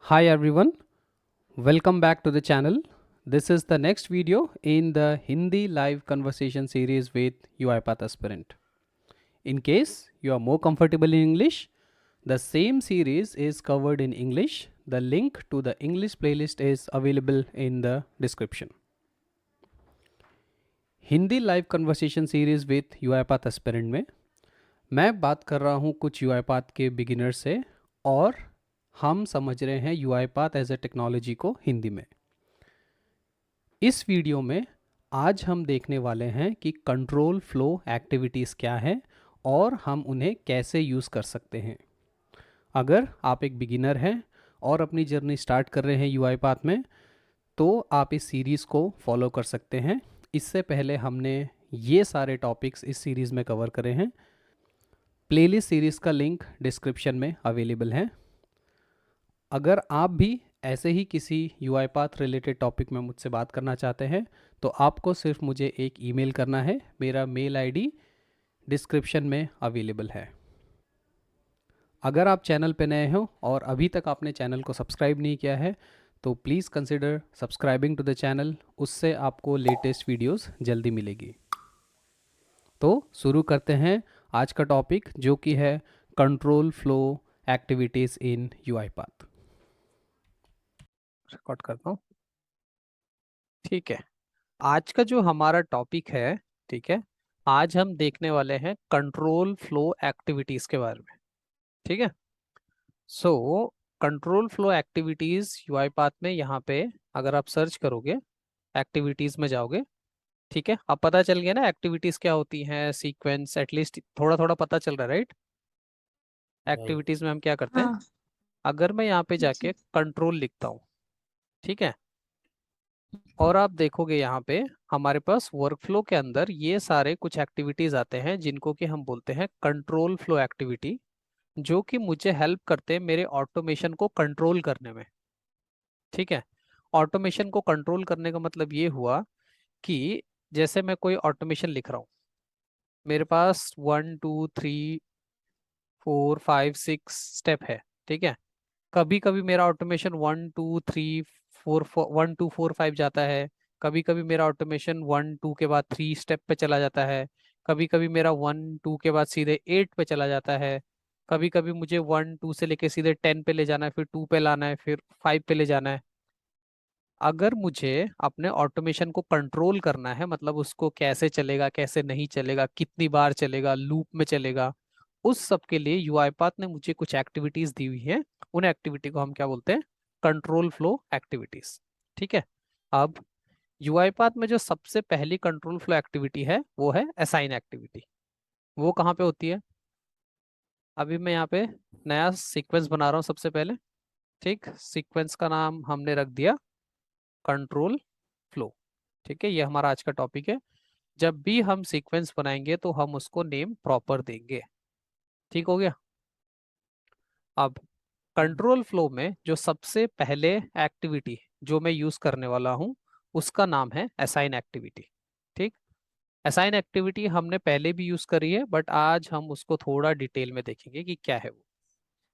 Hi everyone, welcome back to the channel. This is the next video in the Hindi live conversation series with UiPath aspirant. In case you are more comfortable in English, the same series is covered in English. The link to the English playlist is available in the description. Hindi live conversation series with UiPath aspirant में मैं बात कर रहा हूँ कुछ यूआईपाथ के beginner से और हम समझ रहे हैं यूआईपाथ एज ए टेक्नोलॉजी को हिंदी में। इस वीडियो में आज हम देखने वाले हैं कि कंट्रोल फ्लो एक्टिविटीज़ क्या है और हम उन्हें कैसे यूज़ कर सकते हैं। अगर आप एक बिगिनर हैं और अपनी जर्नी स्टार्ट कर रहे हैं यूआईपाथ में, तो आप इस सीरीज़ को फॉलो कर सकते हैं। इससे पहले हमने ये सारे टॉपिक्स इस सीरीज़ में कवर करे हैं। प्लेलिस्ट सीरीज़ का लिंक डिस्क्रिप्शन में अवेलेबल है। अगर आप भी ऐसे ही किसी यूआईपाथ रिलेटेड टॉपिक में मुझसे बात करना चाहते हैं तो आपको सिर्फ मुझे एक ईमेल करना है। मेरा मेल आईडी डिस्क्रिप्शन में अवेलेबल है। अगर आप चैनल पे नए हो और अभी तक आपने चैनल को सब्सक्राइब नहीं किया है तो please consider subscribing to the channel. उससे आपको लेटेस्ट वीडियोस जल्दी मिलेगी। तो शुरू करते हैं आज का टॉपिक, जो कि है कंट्रोल फ्लो एक्टिविटीज़ इन यूआईपाथ। रिकॉर्ड करता हूँ। ठीक है, आज का जो हमारा टॉपिक है, ठीक है, आज हम देखने वाले हैं कंट्रोल फ्लो एक्टिविटीज के बारे में। ठीक है, सो कंट्रोल फ्लो एक्टिविटीज यूआईपाथ में यहाँ पे अगर आप सर्च करोगे, एक्टिविटीज में जाओगे, ठीक है, अब पता चल गया ना एक्टिविटीज क्या होती हैं, सीक्वेंस एटलीस्ट थोड़ा थोड़ा पता चल रहा है, राइट। नहीं। एक्टिविटीज में हम क्या करते हैं, हाँ। अगर मैं यहाँ पे जाके कंट्रोल लिखता हूँ, ठीक है, और आप देखोगे यहाँ पे हमारे पास वर्कफ्लो के अंदर ये सारे कुछ एक्टिविटीज आते हैं जिनको कि हम बोलते हैं कंट्रोल फ्लो एक्टिविटी, जो कि मुझे हेल्प करते हैं मेरे ऑटोमेशन को कंट्रोल करने में। ठीक है, ऑटोमेशन को कंट्रोल करने का मतलब ये हुआ कि जैसे मैं कोई ऑटोमेशन लिख रहा हूँ, मेरे पास 1 2 3 4 5 6 स्टेप है। ठीक है, कभी कभी मेरा ऑटोमेशन 1 2 3 4 1 2 4 5 जाता है। कभी कभी मेरा ऑटोमेशन 1 2 के बाद 3 स्टेप पे चला जाता है। कभी कभी मेरा 1 2 के बाद सीधे 8 पे चला जाता है। कभी कभी मुझे 1 2 से लेके सीधे 10 पे ले जाना है, फिर 2 पे लाना है, फिर 5 पे ले जाना है। अगर मुझे अपने ऑटोमेशन को कंट्रोल करना है, मतलब उसको कैसे चलेगा, कैसे नहीं चलेगा, कितनी बार चलेगा, लूप में चलेगा, उस सब के लिए यूआईपाथ ने मुझे कुछ एक्टिविटीज दी हुई है। उन एक्टिविटी को हम क्या बोलते हैं, कंट्रोल फ्लो एक्टिविटीज। ठीक है, अब यूआईपाथ में जो सबसे पहली कंट्रोल फ्लो एक्टिविटी है वो है असाइन एक्टिविटी। वो कहाँ पे होती है, अभी मैं यहाँ पे नया सीक्वेंस बना रहा हूँ सबसे पहले। ठीक, सीक्वेंस का नाम हमने रख दिया कंट्रोल फ्लो। ठीक है, ये हमारा आज का टॉपिक है। जब भी हम सीक्वेंस बनाएंगे तो हम उसको नेम प्रॉपर देंगे। ठीक हो गया। अब कंट्रोल फ्लो में जो सबसे पहले एक्टिविटी जो मैं यूज करने वाला हूं उसका नाम है असाइन एक्टिविटी। ठीक, असाइन एक्टिविटी हमने पहले भी यूज करी है, बट आज हम उसको थोड़ा डिटेल में देखेंगे कि क्या है वो।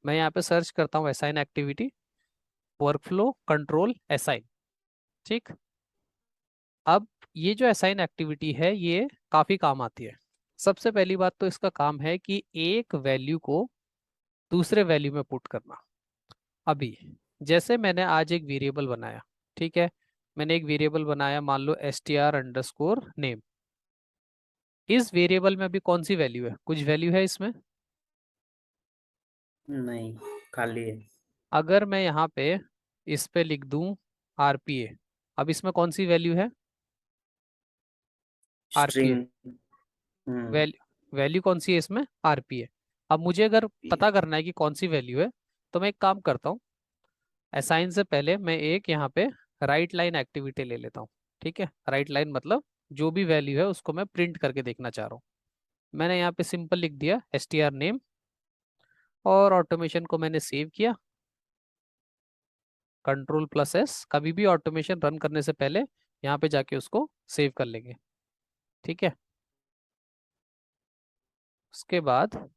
मैं यहाँ पे सर्च करता हूँ assign activity, workflow control assign. ठीक, अब ये जो असाइन एक्टिविटी है ये काफी काम आती है। सबसे पहली बात तो इसका काम है कि एक वैल्यू को दूसरे वैल्यू में पुट करना। अभी जैसे मैंने आज एक वेरिएबल बनाया, ठीक है, मैंने एक वेरिएबल बनाया, मान लो str_name। इस वेरिएबल में अभी कौन सी वैल्यू है, कुछ वैल्यू है इसमें? नहीं, खाली है। अगर मैं यहाँ पे इस पे लिख दूं RPA, अब इसमें कौन सी वैल्यू है? RPA string. Hmm. Value, value कौन सी है इसमें? RPA। अब मुझे अगर पता करना है कि कौन सी वैल्यू है, तो मैं एक काम करता हूँ, असाइन से पहले मैं एक यहाँ पे राइट लाइन एक्टिविटी ले लेता हूँ। ठीक है, राइट लाइन मतलब जो भी वैल्यू है उसको मैं प्रिंट करके देखना चाह रहा हूँ। मैंने यहाँ पे सिंपल लिख दिया str_name और ऑटोमेशन को मैंने सेव किया, Ctrl+S। कभी भी ऑटोमेशन रन करने से पहले यहाँ पे जाके उसको सेव कर लेंगे। ठीक है, उसके बाद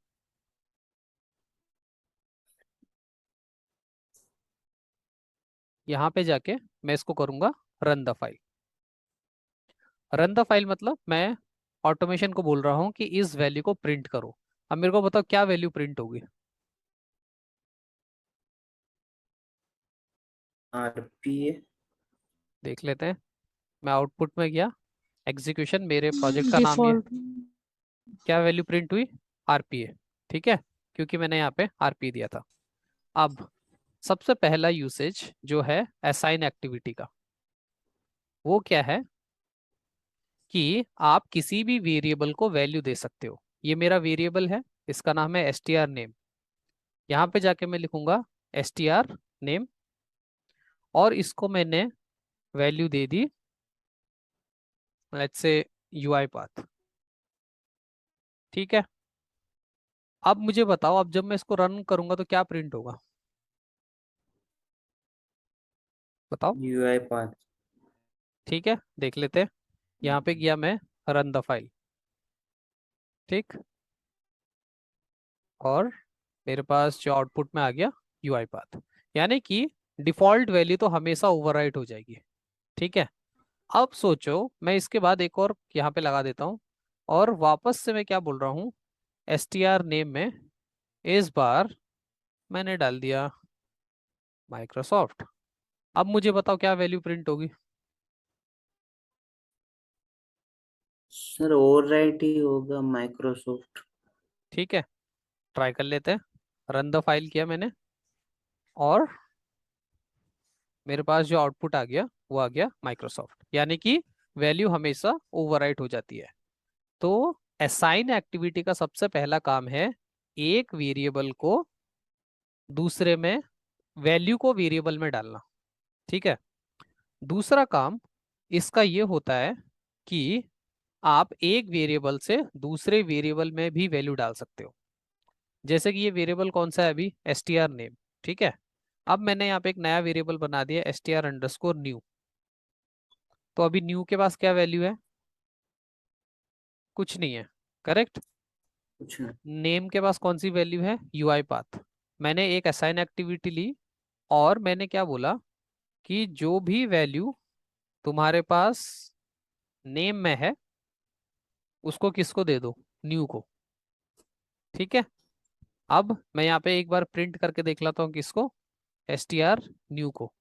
यहाँ पे जाके मैं इसको करूंगा run the file. Run the file मतलब मैं ऑटोमेशन को बोल रहा हूँ कि इस वैल्यू को प्रिंट करो। अब मेरे को बताओ क्या वैल्यू प्रिंट होगी। RPA। देख लेते हैं। मैं आउटपुट में गया, एग्जीक्यूशन, मेरे प्रोजेक्ट का नाम ये, डिफॉल्ट। क्या वैल्यू प्रिंट हुई, आरपीए। ठीक है, क्योंकि मैंने यहाँ पे आरपी दिया था। अब सबसे पहला यूसेज जो है असाइन एक्टिविटी का, वो क्या है कि आप किसी भी वेरिएबल को वैल्यू दे सकते हो। ये मेरा वेरिएबल है, इसका नाम है str नेम। यहाँ पे जाके मैं लिखूंगा str नेम, और इसको मैंने value they the let's say UI path. ठीक है, अब मुझे बताओ, अब जब मैं इसको रन करूंगा तो क्या प्रिंट होगा, बताओ। UI path. ठीक है, देख लेते हैं। यहाँ पे गया मैं, रन द फाइल, ठीक, और मेरे पास जो आउटपुट में आ गया यूआई पाथ, यानी कि डिफॉल्ट वैल्यू तो हमेशा ओवरराइट हो जाएगी। ठीक है, अब सोचो मैं इसके बाद एक और यहाँ पे लगा देता हूँ, और वापस से मैं क्या बोल रहा हूँ, str नेम में इस बार मैंने डाल दिया माइक्रोसॉफ्ट। अब मुझे बताओ क्या वैल्यू प्रिंट होगी। सर ओवरराइट ही होगा माइक्रोसॉफ्ट। ठीक है, ट्राई कर लेते हैं। रन द फाइल किया मैंने, और मेरे पास जो आउटपुट आ गया वो आ गया माइक्रोसॉफ्ट, यानी कि वैल्यू हमेशा ओवरराइट हो जाती है। तो असाइन एक्टिविटी का सबसे पहला काम है एक वेरिएबल को दूसरे में, वैल्यू को वेरिएबल में डालना। ठीक है, दूसरा काम इसका ये होता है कि आप एक वेरिएबल से दूसरे वेरिएबल में भी वैल्यू डाल सकते हो। जैसे कि ये वेरिएबल कौन सा है अभी, str नेम। ठीक है, अब मैंने यहाँ पे एक नया वेरिएबल बना दिया str_new। तो अभी न्यू के पास क्या वैल्यू है, कुछ नहीं है, करेक्ट। कुछ नहीं। नेम के पास कौन सी वैल्यू है, यूआई पाथ। मैंने एक असाइन एक्टिविटी ली, और मैंने क्या बोला कि जो भी वैल्यू तुम्हारे पास नेम में है उसको किसको दे दो, न्यू को। ठीक है, अब मैं यहाँ पे एक बार प्रिंट करके देख लेता हूँ किसको, str न्यू को।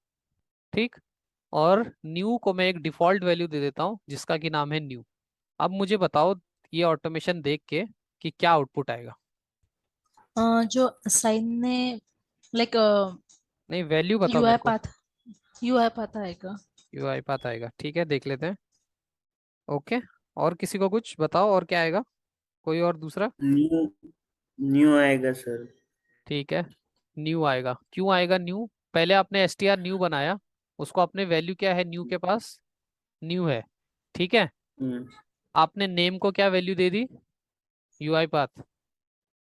ठीक, और न्यू को मैं एक डिफॉल्ट वैल्यू दे देता हूँ जिसका कि नाम है न्यू। अब मुझे बताओ ये ऑटोमेशन देख के कि क्या आउटपुट आएगा। जो साइन ने लाइक नहीं, वैल्यू बताओ यूआई मेरे को। पाथ, यूआई पाथ आएगा। यूआई पाथ आएगा, ठीक है, देख लेते हैं। ओके, और किसी को कुछ बताओ, और क्या आएगा, कोई और दूसरा। न्यू न्यू आएगा सर। ठीक है, न्यू आएगा। क्यों आएगा न्यू, पहले आपने str न्यू बनाया, उसको आपने वैल्यू क्या है न्यू के पास, न्यू है। ठीक है, हम्म। आपने नेम को क्या वैल्यू दे दी, यूआई पाथ।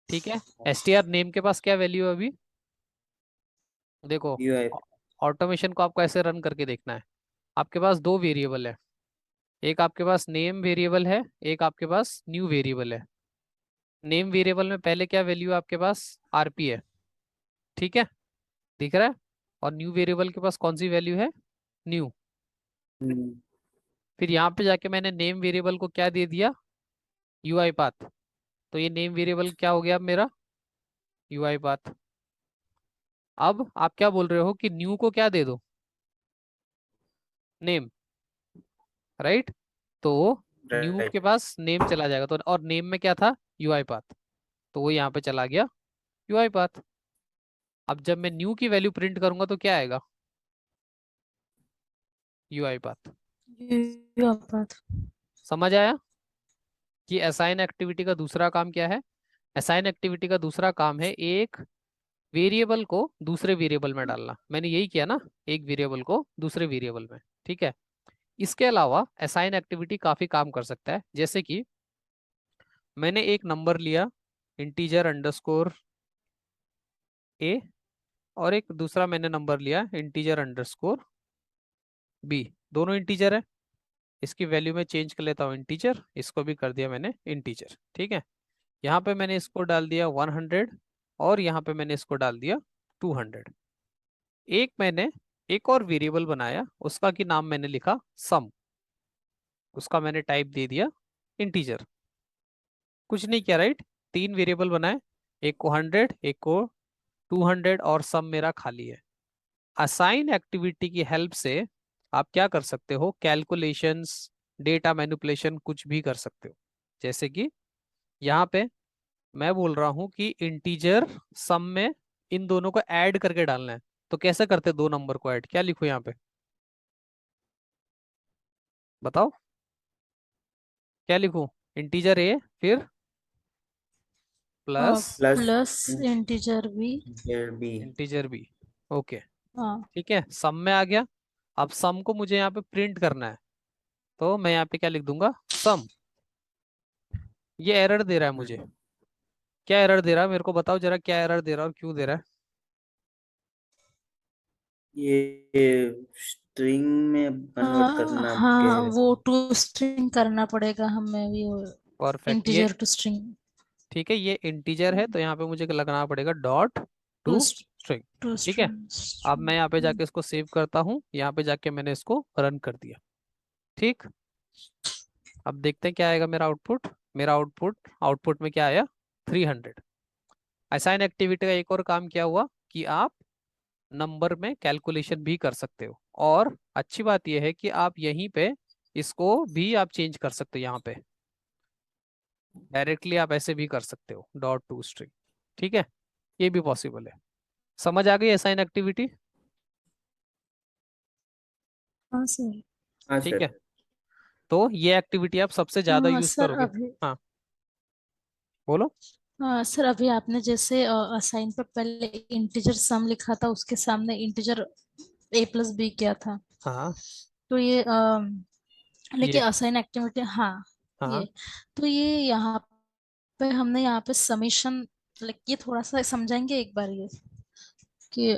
ठीक है, str नेम के पास क्या वैल्यू है अभी, देखो। UI। ऑटोमेशन को आपको ऐसे रन करके देखना है। आपके पास दो वेरिएबल है, एक आपके पास नेम वेरिएबल है, एक आपके पास न्यू वेरिएबल है। नेम वेरिएबल में पहले क्या वैल्यू है आपके पास, आरपी है। ठीक है, दिख रहा है। और न्यू वेरिएबल के पास कौन सी वैल्यू है, न्यू। हम्म। फिर यहाँ पे जाके मैंने नेम वेरिएबल को क्या दे दिया, यूआई पाथ। तो ये नेम वेरिएबल क्या हो गया अब मेरा, यूआई पाथ। अब आप क्या बोल रहे हो कि न्यू को क्या दे दो, नेम, राइट। तो न्यू राइट। के पास नेम चला जाएगा, तो और नेम में क्या था, यूआई पाथ, तो वो यहाँ पे चला गया यूआई पाथ। अब जब मैं न्यू की वैल्यू प्रिंट करूंगा तो क्या आएगा, यूआई पाथ। UI path. समझ आया कि असाइन एक्टिविटी का दूसरा काम क्या है। असाइन एक्टिविटी का दूसरा काम है एक वेरिएबल को दूसरे वेरिएबल में डालना। मैंने यही किया ना, एक वेरिएबल को दूसरे वेरिएबल में। ठीक है, इसके अलावा असाइन एक्टिविटी काफी काम कर सकता है, जैसे कि मैंने एक नंबर लिया integer_a, और एक दूसरा मैंने नंबर लिया integer_b। दोनों इंटीजर है, इसकी वैल्यू में चेंज कर लेता हूँ इंटीजर, इसको भी कर दिया मैंने इंटीजर। ठीक है, यहाँ पे मैंने इसको डाल दिया 100, और यहाँ पे मैंने इसको डाल दिया 200। एक मैंने एक और वेरिएबल बनाया, उसका की नाम मैंने लिखा सम, उसका मैंने टाइप दे दिया इंटीजर। कुछ नहीं किया, राइट। तीन वेरिएबल बनाए, एक को 100, एक को 200 और सम मेरा खाली है। असाइन एक्टिविटी की हेल्प से आप क्या कर सकते हो, कैलकुलेशंस, डेटा मैनिपुलेशन कुछ भी कर सकते हो। जैसे कि यहाँ पे मैं बोल रहा हूँ कि इंटीजर सम में इन दोनों को ऐड करके डालना है, तो कैसे करते, दो नंबर को ऐड, क्या लिखो यहाँ पे, बताओ क्या लिखूं। इंटीजर ए फिर plus plus plus integer B. B. Integer B. Okay, हाँ ठीक है, सम में आ गया। अब सम को मुझे यहाँ पे प्रिंट करना है, तो मैं यहाँ पे क्या लिख दूंगा, सम। ये एरर दे रहा है मुझे, क्या एरर दे रहा है मेरे को बताओ जरा, क्या एरर दे रहा है और क्यों दे रहा है। ये स्ट्रिंग में कन्वर्ट करना कह हाँ, रहे। वो टू स्ट्रिंग करना पड़ेगा हमें भी, परफेक्ट, ये इंटीजर टू स्ट्रिंग। ठीक है, ये इंटीजर है तो यहाँ पे मुझे लगाना पड़ेगा dot to to string. To ठीक है, अब मैं यहाँ पे स्ट्रिंग। जाके इसको सेव करता हूँ, यहाँ पे जाके मैंने इसको रन कर दिया। ठीक, अब देखते हैं क्या आएगा मेरा आउटपुट। मेरा आउटपुट आउटपुट में क्या आया, 300। असाइन एक्टिविटी का एक और काम क्या हुआ कि आप नंबर में कैलकुलेशन भी कर सकते हो, और अच्छी बात यह है कि आप यहीं पे इसको भी आप चेंज कर सकते हो, यहाँ पे डायरेक्टली आप ऐसे भी कर सकते हो, डॉट टू स्ट्रिंग। ठीक है, ये भी पॉसिबल है। समझ आ गई असाइन एक्टिविटी। हाँ सर। हाँ ठीक सर। है, तो ये एक्टिविटी आप सबसे ज्यादा हाँ यूज सर करोगे। अभी। हाँ, बोलो। हाँ सर, अभी आपने जैसे असाइन पे पहले इंटीजर सम लिखा था, उसके सामने इंटीजर ए प्लस बी किया था। हाँ, तो ये ये लेकिन असाइन एक्टिविटी, हाँ हाँ, ये, तो ये यहाँ पे हमने यहाँ पे समीशन, लाइक ये थोड़ा सा समझाएंगे एक बार ये, कि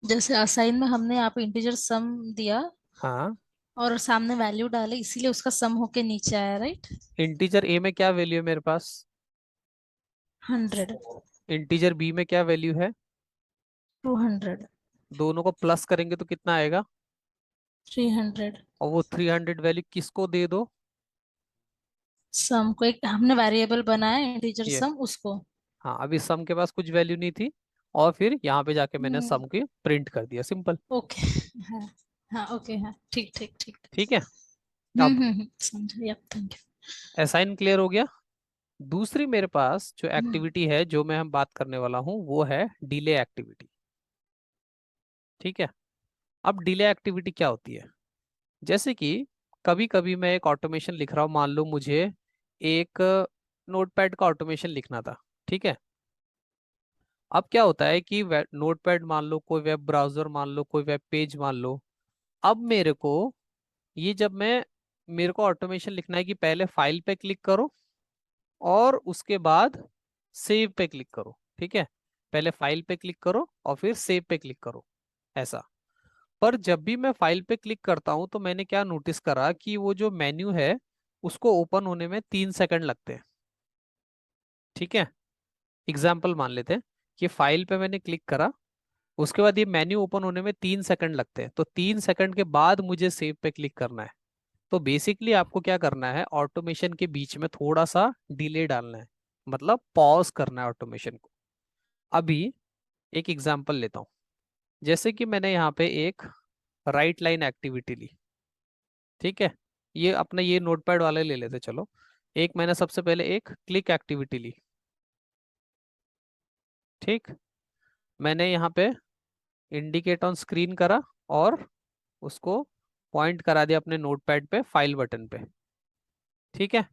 जैसे असाइन में हमने यहाँ पे इंटीजर सम दिया हाँ। और सामने वैल्यू डाले, इसीलिए उसका सम होके नीचे आया, राइट। इंटीजर ए में क्या वैल्यू है मेरे पास, 100। इंटीजर बी में क्या वैल्यू है, 200। दोनों को प्लस करेंगे तो कितना आएगा, 300। और वो 300 वैल्यू किसको दे दो, सम को, एक हमने वेरिएबल बनाया इंटीजर ये। सम, उसको। हाँ, अभी सम के पास कुछ वैल्यू नहीं थी, और फिर यहाँ पे जाके मैंने हम्म। सम की प्रिंट कर दिया, सिंपल। ओके। हाँ हाँ, ओके, हाँ, ठीक ठीक ठीक। ठीक है, अब समझा, यप, थैंक असाइन क्लियर हो गया। दूसरी मेरे पास जो यू। एक्टिविटी है जो मैं हम बात करने वाला हूँ वो है डिले एक्टिविटी। ठीक है, अब डिले एक्टिविटी क्या होती है, जैसे कि कभी कभी मैं एक ऑटोमेशन लिख रहा हूँ, मान लो मुझे एक नोटपैड का ऑटोमेशन लिखना था। ठीक है, अब क्या होता है कि नोटपैड मान लो, कोई वेब ब्राउजर मान लो, कोई वेब पेज मान लो। अब मेरे को ये जब मैं मेरे को ऑटोमेशन लिखना है कि पहले फाइल पे क्लिक करो और उसके बाद सेव पे क्लिक करो। ठीक है, पहले फाइल पे क्लिक करो और फिर सेव पे क्लिक करो, ऐसा। पर जब भी मैं फाइल पे क्लिक करता हूं तो मैंने क्या नोटिस करा कि वो जो मेन्यू है उसको ओपन होने में 3 सेकंड लगते हैं। ठीक है, एग्जाम्पल मान लेते हैं कि फाइल पे मैंने क्लिक करा, उसके बाद ये मेन्यू ओपन होने में 3 सेकंड लगते हैं, तो 3 सेकंड के बाद मुझे सेव पे क्लिक करना है। तो बेसिकली आपको क्या करना है, ऑटोमेशन के बीच में थोड़ा सा डिले डालना है, मतलब पॉज करना है ऑटोमेशन को। अभी एक एग्जांपल लेता हूँ, जैसे कि मैंने यहाँ पे एक राइट लाइन एक्टिविटी ली। ठीक है, ये अपने ये नोटपैड वाले ले लेते चलो। एक मैंने सबसे पहले एक क्लिक एक्टिविटी ली। ठीक, मैंने यहाँ पे इंडिकेट ऑन स्क्रीन करा और उसको पॉइंट करा दिया अपने नोटपैड पे फाइल बटन पे। ठीक है,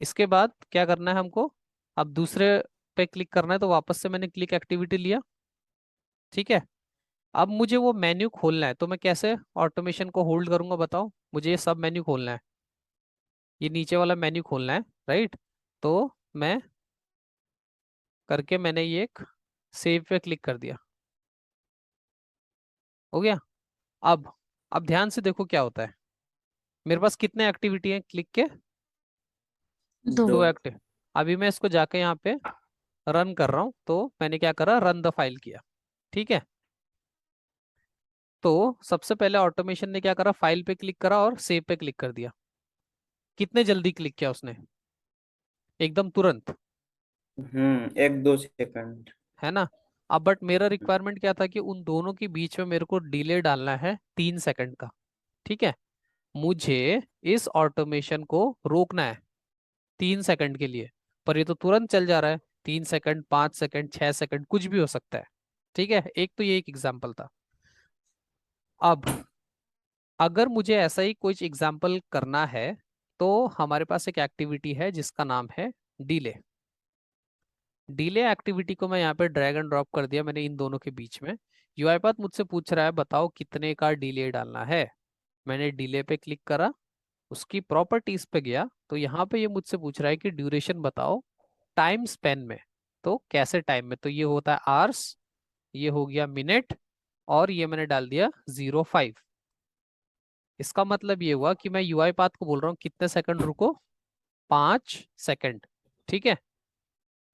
इसके बाद क्या करना है हमको, अब दूसरे पे क्लिक करना है, तो वापस से मैंने क्लिक एक्टिविटी लिया। ठीक है, अब मुझे वो मेन्यू खोलना है, तो मैं कैसे ऑटोमेशन को होल्ड करूंगा बताओ, मुझे ये सब मेन्यू खोलना है, ये नीचे वाला मेन्यू खोलना है, राइट। तो मैं करके मैंने ये एक सेव पे क्लिक कर दिया, हो गया। अब ध्यान से देखो क्या होता है, मेरे पास कितने एक्टिविटी हैं क्लिक के, दो। दो। दो एक्टिव। अभी मैं इसको जाके यहाँ पे रन कर रहा हूँ, तो मैंने क्या करा, रन द फाइल किया। ठीक है, तो सबसे पहले ऑटोमेशन ने क्या करा, फाइल पे क्लिक करा और सेव पे क्लिक कर दिया। कितने जल्दी क्लिक किया उसने, एकदम तुरंत, 1-2 सेकंड। है ना। अब बट मेरा रिक्वायरमेंट क्या था कि उन दोनों के बीच में मेरे को डिले डालना है 3 सेकंड का। ठीक है, मुझे इस ऑटोमेशन को रोकना है 3 सेकंड के लिए। पर ये तो तुरंत चल जा रहा है, 3 सेकंड, 5 सेकंड, 6 सेकंड, कुछ भी हो सकता है। ठीक है, एक तो ये एक एग्जाम्पल था। अब अगर मुझे ऐसा ही कोई एग्जाम्पल करना है तो हमारे पास एक एक्टिविटी है जिसका नाम है डिले। डिले एक्टिविटी को मैं यहाँ पे ड्रैग एंड ड्रॉप कर दिया मैंने इन दोनों के बीच में। यूआईपाथ मुझसे पूछ रहा है बताओ कितने का डिले डालना है। मैंने डिले पे क्लिक करा, उसकी प्रॉपर्टीज पे गया, तो यहाँ पे ये मुझसे पूछ रहा है कि ड्यूरेशन बताओ टाइम स्पेन में। तो कैसे टाइम में, तो ये होता है आवर्स, ये हो गया मिनट, और ये मैंने डाल दिया 0.5। इसका मतलब ये हुआ कि मैं यूआई पाथ को बोल रहा हूँ कितने सेकंड रुको, 5 सेकंड। ठीक है,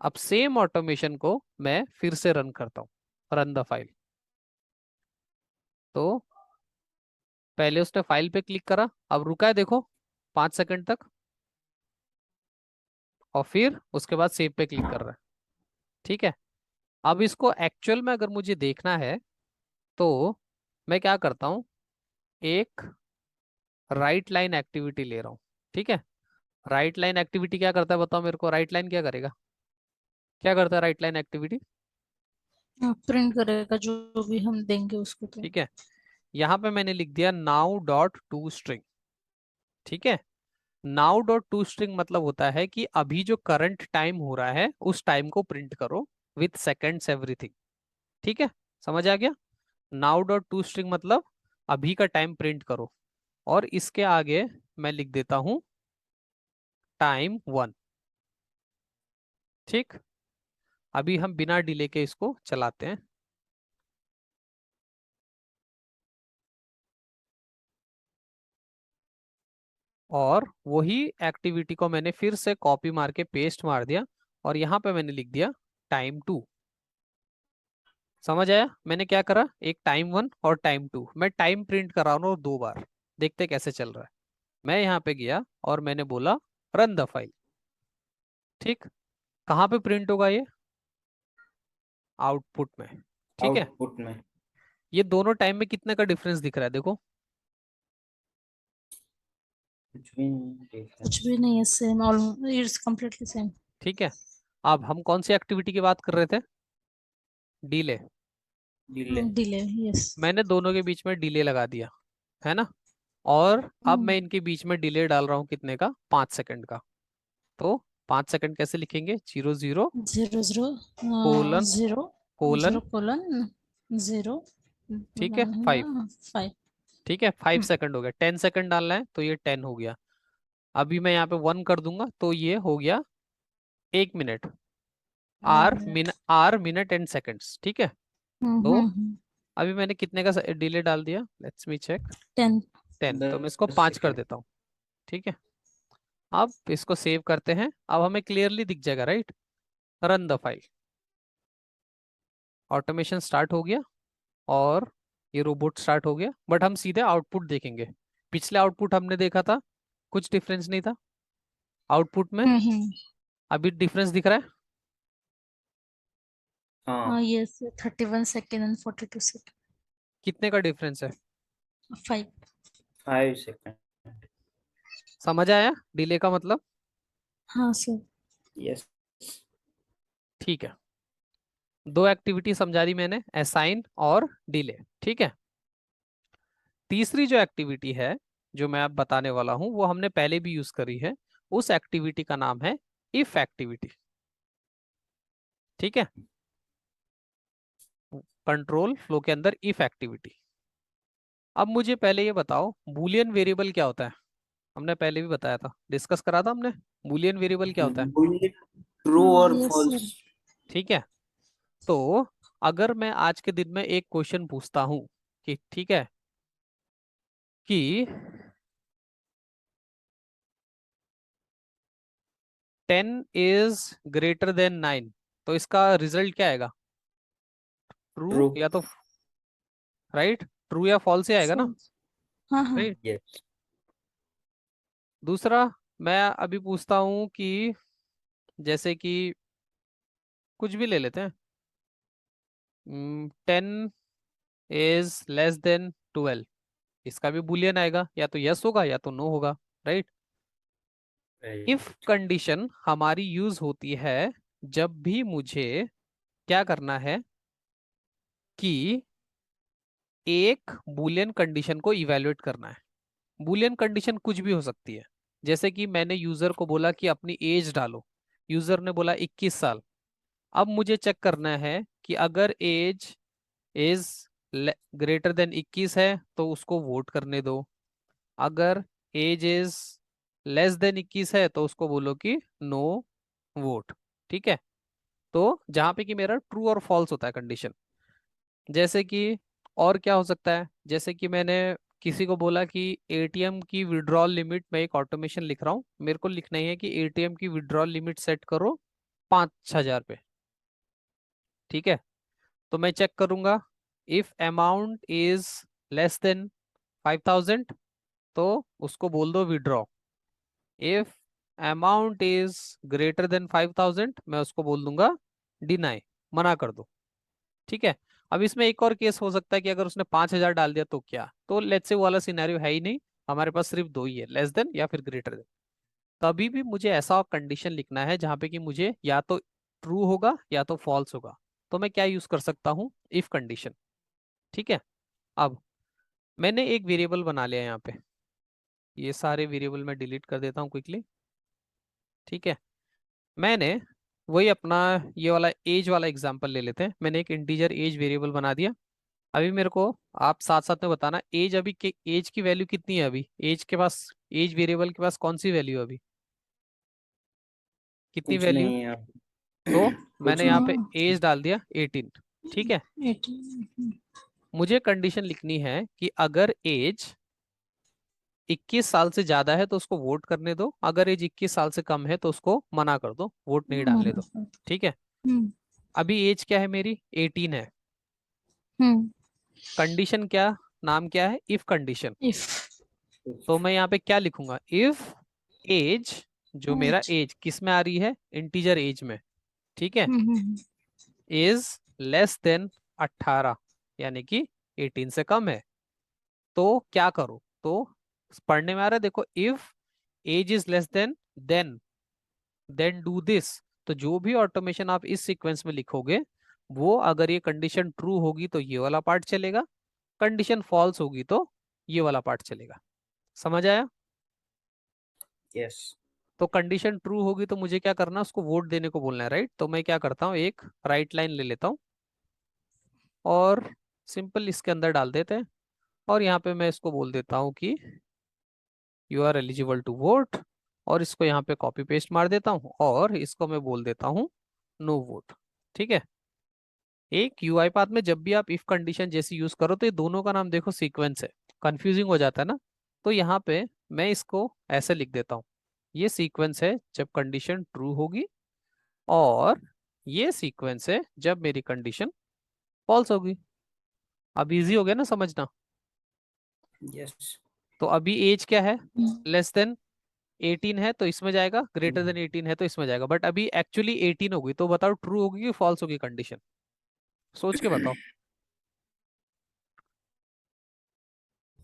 अब सेम ऑटोमेशन को मैं फिर से रन करता हूँ, रन द फाइल। तो पहले उसने फाइल पे क्लिक करा, अब रुका है देखो 5 सेकंड तक, और फिर उसके बाद सेव पे क्लिक कर रहा है। ठीक है, अब इसको एक्चुअल में अगर मुझे देखना है तो मैं क्या करता हूँ, एक राइट लाइन एक्टिविटी ले रहा हूँ। ठीक है, राइट लाइन एक्टिविटी क्या करता है बताओ मेरे को, राइट लाइन क्या करेगा, क्या करता है राइट लाइन एक्टिविटी। प्रिंट करेगा जो भी हम देंगे उसको तो। ठीक है, यहाँ पे मैंने लिख दिया नाउ डॉट टू स्ट्रिंग। ठीक है, नाउ डॉट टू स्ट्रिंग मतलब होता है कि अभी जो करंट टाइम हो रहा है उस टाइम को प्रिंट करो विथ सेकेंड्स एवरीथिंग। ठीक है, समझ आ गया। नाउ डॉट टू स्ट्रिंग मतलब अभी का टाइम प्रिंट करो, और इसके आगे मैं लिख देता हूं टाइम 1। ठीक, अभी हम बिना डिले के इसको चलाते हैं। और वही एक्टिविटी को मैंने फिर से कॉपी मार के पेस्ट मार दिया, और यहाँ पे मैंने लिख दिया टाइम 2। समझ आया मैंने क्या करा, एक टाइम 1 और टाइम 2, मैं टाइम प्रिंट कर रहा हूँ 2 बार, देखते कैसे चल रहा है। मैं यहाँ पे गया और मैंने बोला रन द फाइल। ठीक, कहाँ पे प्रिंट होगा ये, आउटपुट में। ठीक है, आउटपुट में ये दोनों टाइम में कितने का डिफरेंस दिख रहा है देखो। कुछ भी नहीं दिख रहा। कुछ भी नहीं है, same, almost it's completely same. ठीक है, अब हम कौन सी एक्टिविटी की बात कर रहे थे, डिले। डिले। Delay, yes. मैंने दोनों के बीच में डिले लगा दिया, है ना। और अब मैं इनके बीच में डिले डाल रहा हूँ कितने का, 5 सेकंड का। तो 5 सेकंड कैसे लिखेंगे, 0 0 0 0 कोलन 0 कोलन, 0 कोलन 0 ठीक है 5। 5। ठीक है, 5 सेकंड हो गया, 10 सेकंड डालना है तो ये 10 हो गया। अभी मैं यहाँ पे 1 कर दूंगा तो ये हो गया 1 minute. Minute. Are minute and seconds. ठीक है, तो अभी मैंने कितने का डिले डाल दिया, लेट्स मी चेक, 10। 10, तो मैं इसको 10 5 कर सेकंड। देता हूँ। ठीक है, अब इसको सेव करते हैं, अब हमें क्लियरली दिख जाएगा, right. Run the file, automation start हो गया और ये रोबोट स्टार्ट हो गया, बट हम सीधे आउटपुट देखेंगे। पिछले आउटपुट हमने देखा था, कुछ डिफरेंस नहीं था आउटपुट में, अभी डिफरेंस दिख रहा है। हाँ, यस, 31 सेकेंड एंड 42 सेकेंड। कितने का डिफरेंस है, 5। 5 सेकंड। समझ आया डिले का मतलब। हाँ सर। यस। ठीक है, दो एक्टिविटी समझा दी मैंने, असाइन और डिले। ठीक है, तीसरी जो एक्टिविटी है जो मैं अब बताने वाला हूं वो हमने पहले भी यूज करी है। उस एक्टिविटी का नाम है इफ एक्टिविटी। ठीक है, कंट्रोल फ्लो के अंदर इफ एक्टिविटी। अब मुझे पहले ये बताओ बूलियन वेरिएबल क्या होता है, हमने पहले भी बताया था, डिस्कस करा था हमने, बूलियन वेरिएबल क्या होता है। बूलियन ट्रू और यस फॉल्स। सर। ठीक है, तो अगर मैं आज के दिन में एक क्वेश्चन पूछता हूं कि ठीक है कि 10 इज ग्रेटर देन 9, तो इसका रिजल्ट क्या आएगा, ट्रू ट्रू। या तो राइट। ट्रू या फॉल्स ही आएगा ना, false। हाँ हाँ। राइट। yes, दूसरा मैं अभी पूछता हूँ कि जैसे कि कुछ भी ले लेते हैं, 10 इज लेस देन 12, इसका भी बुलियन आएगा, या तो यस होगा या तो नो होगा, राइट। right, इफ कंडीशन हमारी यूज होती है जब भी मुझे क्या करना है कि एक बुलियन कंडीशन को इवेलुएट करना है। बुलियन कंडीशन कुछ भी हो सकती है, जैसे कि मैंने यूजर को बोला कि अपनी एज डालो, यूजर ने बोला 21 साल। अब मुझे चेक करना है कि अगर एज इज ग्रेटर देन 21 है तो उसको वोट करने दो, अगर एज इज लेस देन 21 है तो उसको बोलो कि नो वोट। ठीक है, तो जहां पे कि मेरा ट्रू और फॉल्स होता है कंडीशन। जैसे कि और क्या हो सकता है, जैसे कि मैंने किसी को बोला कि एटीएम की विड्रॉल लिमिट, मैं एक ऑटोमेशन लिख रहा हूँ, मेरे को लिखना ही है कि एटीएम की विड्रॉल लिमिट सेट करो 5,000 पे। ठीक है, तो मैं चेक करूंगा if amount is less then 5,000 तो उसको बोल दो withdraw, if amount is greater than 5,000 मैं उसको बोल दूंगा डिनाई, मना कर दो। ठीक है, अब इसमें एक और केस हो सकता है कि अगर उसने 5,000 डाल दिया तो क्या, तो लेट्स से वो वाला सिनेरियो है ही नहीं, हमारे पास सिर्फ दो ही है, लेस देन या फिर ग्रेटर देन। तभी भी मुझे ऐसा कंडीशन लिखना है जहां पे कि मुझे या तो ट्रू होगा या तो फॉल्स होगा, तो मैं क्या यूज कर सकता हूँ, इफ कंडीशन। ठीक है, अब मैंने एक वेरिएबल बना लिया यहाँ पे, ये सारे वेरिएबल मैं डिलीट कर देता हूँ क्विकली। ठीक है, मैंने वही अपना ये वाला एज वाला एग्जांपल ले लेते हैं, मैंने एक इंटीजर एज वेरिएबल बना दिया। अभी मेरे को आप साथ साथ में बताना एज अभी के एज की वैल्यू कितनी है, अभी एज के पास, एज वेरिएबल के पास कौन सी वैल्यू है अभी, कितनी कुछ वैल्यू, नहीं है, तो कुछ मैंने यहाँ नहीं, पे एज डाल दिया 18। ठीक है, 18। मुझे कंडीशन लिखनी है कि अगर एज 21 साल से ज्यादा है तो उसको वोट करने दो, अगर एज 21 साल से कम है तो उसको मना कर दो, वोट नहीं डालने दो। ठीक है, हम्म अभी एज क्या है मेरी, 18 है। हम्म। कंडीशन क्या, नाम क्या है, इफ कंडीशन। इफ। तो मैं यहाँ पे क्या लिखूंगा, इफ एज, जो मेरा एज किस में आ रही है, इंटीजर एज में। ठीक है, हम्म। इज लेस देन 18, यानी कि 18 से कम है, तो क्या करो, तो पढ़ने में आ रहा है देखो, if age is less than then do this. तो जो भी ऑटोमेशन आप इस सीक्वेंस में लिखोगे, वो अगर ये कंडीशन ट्रू होगी तो ये वाला पार्ट चलेगा, कंडीशन फॉल्स होगी तो ये वाला पार्ट चलेगा। समझ आया। यस, तो कंडीशन ट्रू होगी तो मुझे क्या करना है, उसको वोट देने को बोलना है, राइट। तो मैं क्या करता हूँ, एक राइट लाइन ले लेता हूँ और सिंपल इसके अंदर डाल देते हैं, और यहाँ पे मैं इसको बोल देता हूँ कि you are eligible to vote, और इसको यहाँ पे कॉपी पेस्ट मार देता हूँ और इसको मैं बोल देता हूँ नो वोट। ठीक है, एक यूआई पाथ में जब भी आप इफ कंडीशन जैसी यूज करो तो ये दोनों का नाम देखो सीक्वेंस है, कंफ्यूजिंग हो जाता है ना। तो यहाँ पे मैं इसको ऐसे लिख देता हूँ, ये सीक्वेंस है जब कंडीशन ट्रू होगी, और ये सीक्वेंस है जब मेरी कंडीशन फॉल्स होगी। अब इजी हो गया ना समझना। यस, तो अभी एज क्या है, लेस देन 18 है तो इसमें जाएगा, ग्रेटर देन 18 है तो इसमें जाएगा, बट अभी एक्चुअली 18 होगी, तो बताओ ट्रू होगी कि फॉल्स होगी कंडीशन, सोच के बताओ।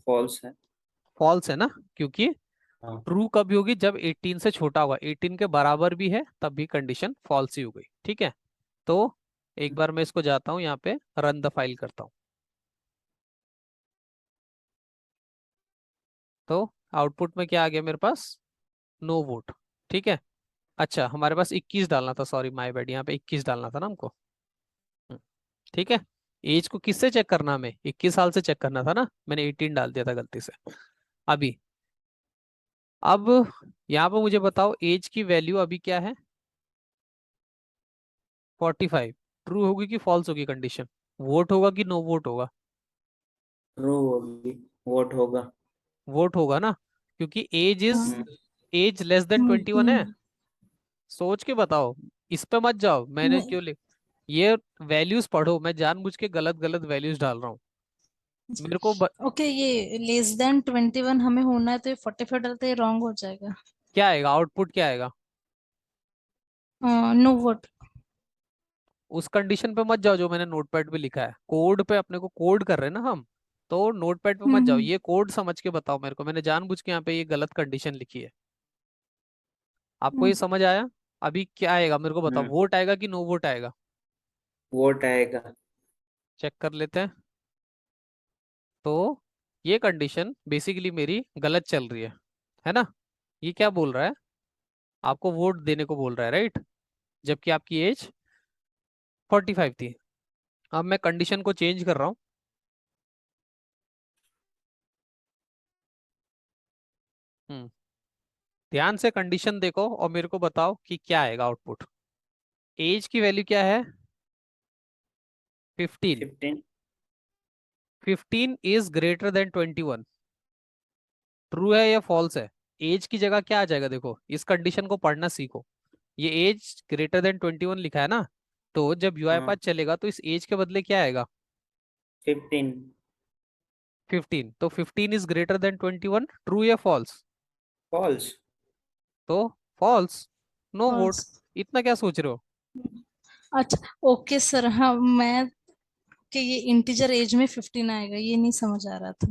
फॉल्स है। फॉल्स है ना, क्योंकि हाँ, ट्रू कभी होगी जब 18 से छोटा होगा, 18 के बराबर भी है तब भी कंडीशन फॉल्स ही हो गई। ठीक है, तो एक बार मैं इसको जाता हूँ यहाँ पे रन द फाइल करता हूँ, तो आउटपुट में क्या आ गया मेरे पास, नो वोट। ठीक है, अच्छा हमारे पास 21 डालना था, सॉरी माय बैड, यहाँ पे 21 डालना था ना हमको। हम्म, ठीक है, एज को किससे चेक करना, हमें 21 साल से चेक करना था ना, मैंने 18 डाल दिया था गलती से। अभी अब यहाँ पे मुझे बताओ एज की वैल्यू अभी क्या है, 45। ट्रू होगी कि फॉल्स होगी कंडीशन, वोट होगा कि नो वोट होगा, ट्रू होगी, वोट होगा। वोट होगा ना, क्योंकि हम्म, एज लेस देन 21 है। सोच के बताओ, इस पे मत जाओ, मैंने क्यों लिख, ये वैल्यूज पढ़ो, मैं जानबूझ के गलत गलत वैल्यूज डाल रहा हूँ। मेरे को ओके, ये लेस देन 21 हमें होना है, तो ये 45 डालते ही रॉन्ग हो जाएगा। क्या आएगा, आउटपुट क्या आएगा? No vote. उस कंडीशन पे मत जाओ जो मैंने नोटपैड पे लिखा है, कोड पे अपने को कोड कर रहे हैं ना हम, तो नोटपैड पे मत जाओ, हम्म ये कोड समझ के बताओ मेरे को, मैंने जानबूझ के यहाँ पे ये गलत कंडीशन लिखी है। आपको ये हम्म, समझ आया? अभी क्या आएगा मेरे को बताओ, हम्म, वोट आएगा कि नो वोट आएगा? वोट आएगा। चेक कर लेते हैं। तो ये कंडीशन बेसिकली मेरी गलत चल रही है ना? ये क्या बोल रहा है, आपको वोट देने को बोल रहा है, राइट? जबकि आपकी एज 45 थी। अब मैं कंडीशन को चेंज कर रहा हूँ। हम्म ध्यान से कंडीशन देखो और मेरे को बताओ कि क्या आएगा आउटपुट। एज की वैल्यू क्या है? 15। 15। 15 इज ग्रेटर देन 21। ट्रू है या फॉल्स है? एज की जगह क्या आ जाएगा, देखो इस कंडीशन को पढ़ना सीखो। ये एज ग्रेटर देन 21 लिखा है ना, तो जब यूआईपाथ हाँ, चलेगा तो इस एज के बदले क्या आएगा? 15। 15। तो 15 इज ग्रेटर देन 21, ट्रू या फॉल्स? फॉल्स। तो फॉल्स, नो वोट। फॉल्स। इतना क्या सोच रहे हो? अच्छा, ओके सर, हाँ मैं कि ये इंटीजर एज में 15 आएगा, ये नहीं समझ आ रहा था।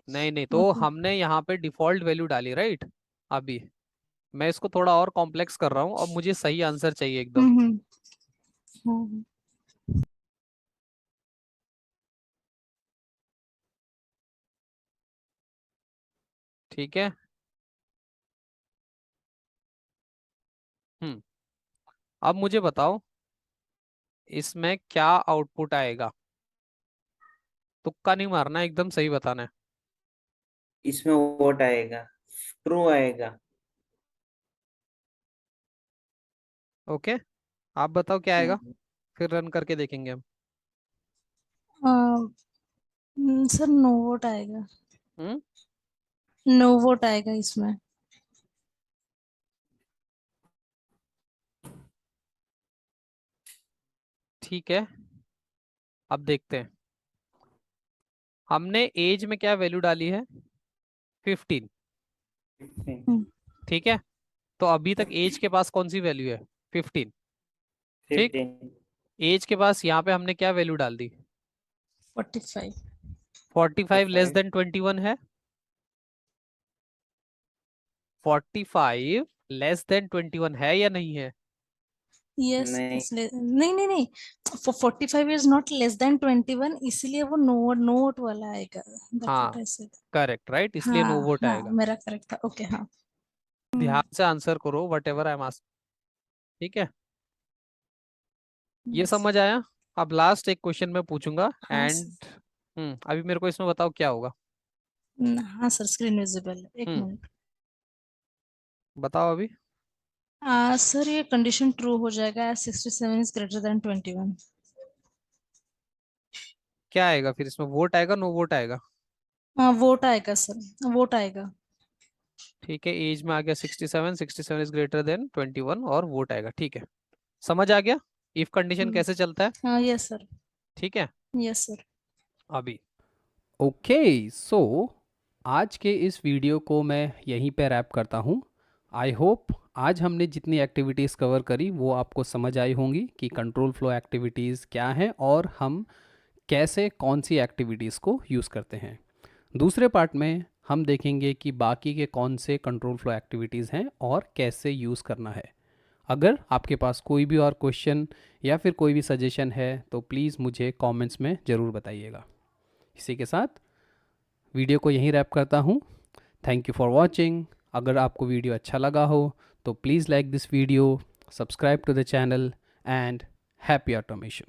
नहीं नहीं, तो ओके। हमने यहाँ पे डिफॉल्ट वैल्यू डाली, राइट? अभी मैं इसको थोड़ा और कॉम्प्लेक्स कर रहा हूँ, अब मुझे सही आंसर चाहिए एकदम। हम्म। हाँ। ठीक है। हम्म अब मुझे बताओ इसमें क्या आउटपुट आएगा। तुक्का नहीं मारना, एकदम सही बताना है। इसमें वोट आएगा, ट्रू आएगा। ओके, आप बताओ क्या आएगा, हम्म, फिर रन करके देखेंगे हम। सर नो वोट आएगा। हम्म नो वोट आएगा इसमें। ठीक है, अब देखते हैं। हमने एज में क्या वैल्यू डाली है? 15। 15। हम्म, ठीक है, तो अभी तक एज के पास कौन सी वैल्यू है? 15। ठीक, 15। एज के पास यहाँ पे हमने क्या वैल्यू डाल दी? 45। 45 लेस 45। देन 21 है। 45 लेस देन 21 है या नहीं है? यस, नहीं। इसलिए नहीं नहीं नहीं, 45 इज नॉट लेस देन 21, इसलिए वो नो वोट वाला आएगा। दैट्स व्हाट हाँ, आई सेड। करेक्ट, राइट, इसलिए नो हाँ वोट हाँ, आएगा। मेरा करेक्ट था, ओके हाँ। ध्यान से आंसर करो what ever I am asking. ठीक है, ये यस। समझ आया? अब लास्ट एक क्वेश्चन मैं पूछूंगा हाँ एंड अभी मेरे को इसमें बताओ क्या होगा। हाँ सर, स्क्रीन विजिबल, एक हम्म मिनट। बताओ अभी। सर ये कंडीशन ट्रू हो जाएगा, 67 इज ग्रेटर देन 21। क्या आएगा फिर इसमें, वोट आएगा नो वोट आएगा? हाँ वोट आएगा सर, वोट आएगा। ठीक है, एज में आ गया 67, 67 इज ग्रेटर देन 21 और वोट आएगा। ठीक है, समझ आ गया इफ कंडीशन कैसे चलता है? हाँ यस सर। ठीक है, यस सर। अभी ओके सो आज के इस वीडियो को मैं यहीं पे रैप करता हूँ। आई होप आज हमने जितनी एक्टिविटीज़ कवर करी वो आपको समझ आई होंगी कि कंट्रोल फ्लो एक्टिविटीज़ क्या हैं और हम कैसे कौन सी एक्टिविटीज़ को यूज़ करते हैं। दूसरे पार्ट में हम देखेंगे कि बाकी के कौन से कंट्रोल फ्लो एक्टिविटीज़ हैं और कैसे यूज़ करना है। अगर आपके पास कोई भी और क्वेश्चन या फिर कोई भी सजेशन है तो प्लीज़ मुझे कमेंट्स में ज़रूर बताइएगा। इसी के साथ वीडियो को यहीं रैप करता हूँ। Thank you for watching. अगर आपको वीडियो अच्छा लगा हो तो please like this video, subscribe to the channel and happy automation.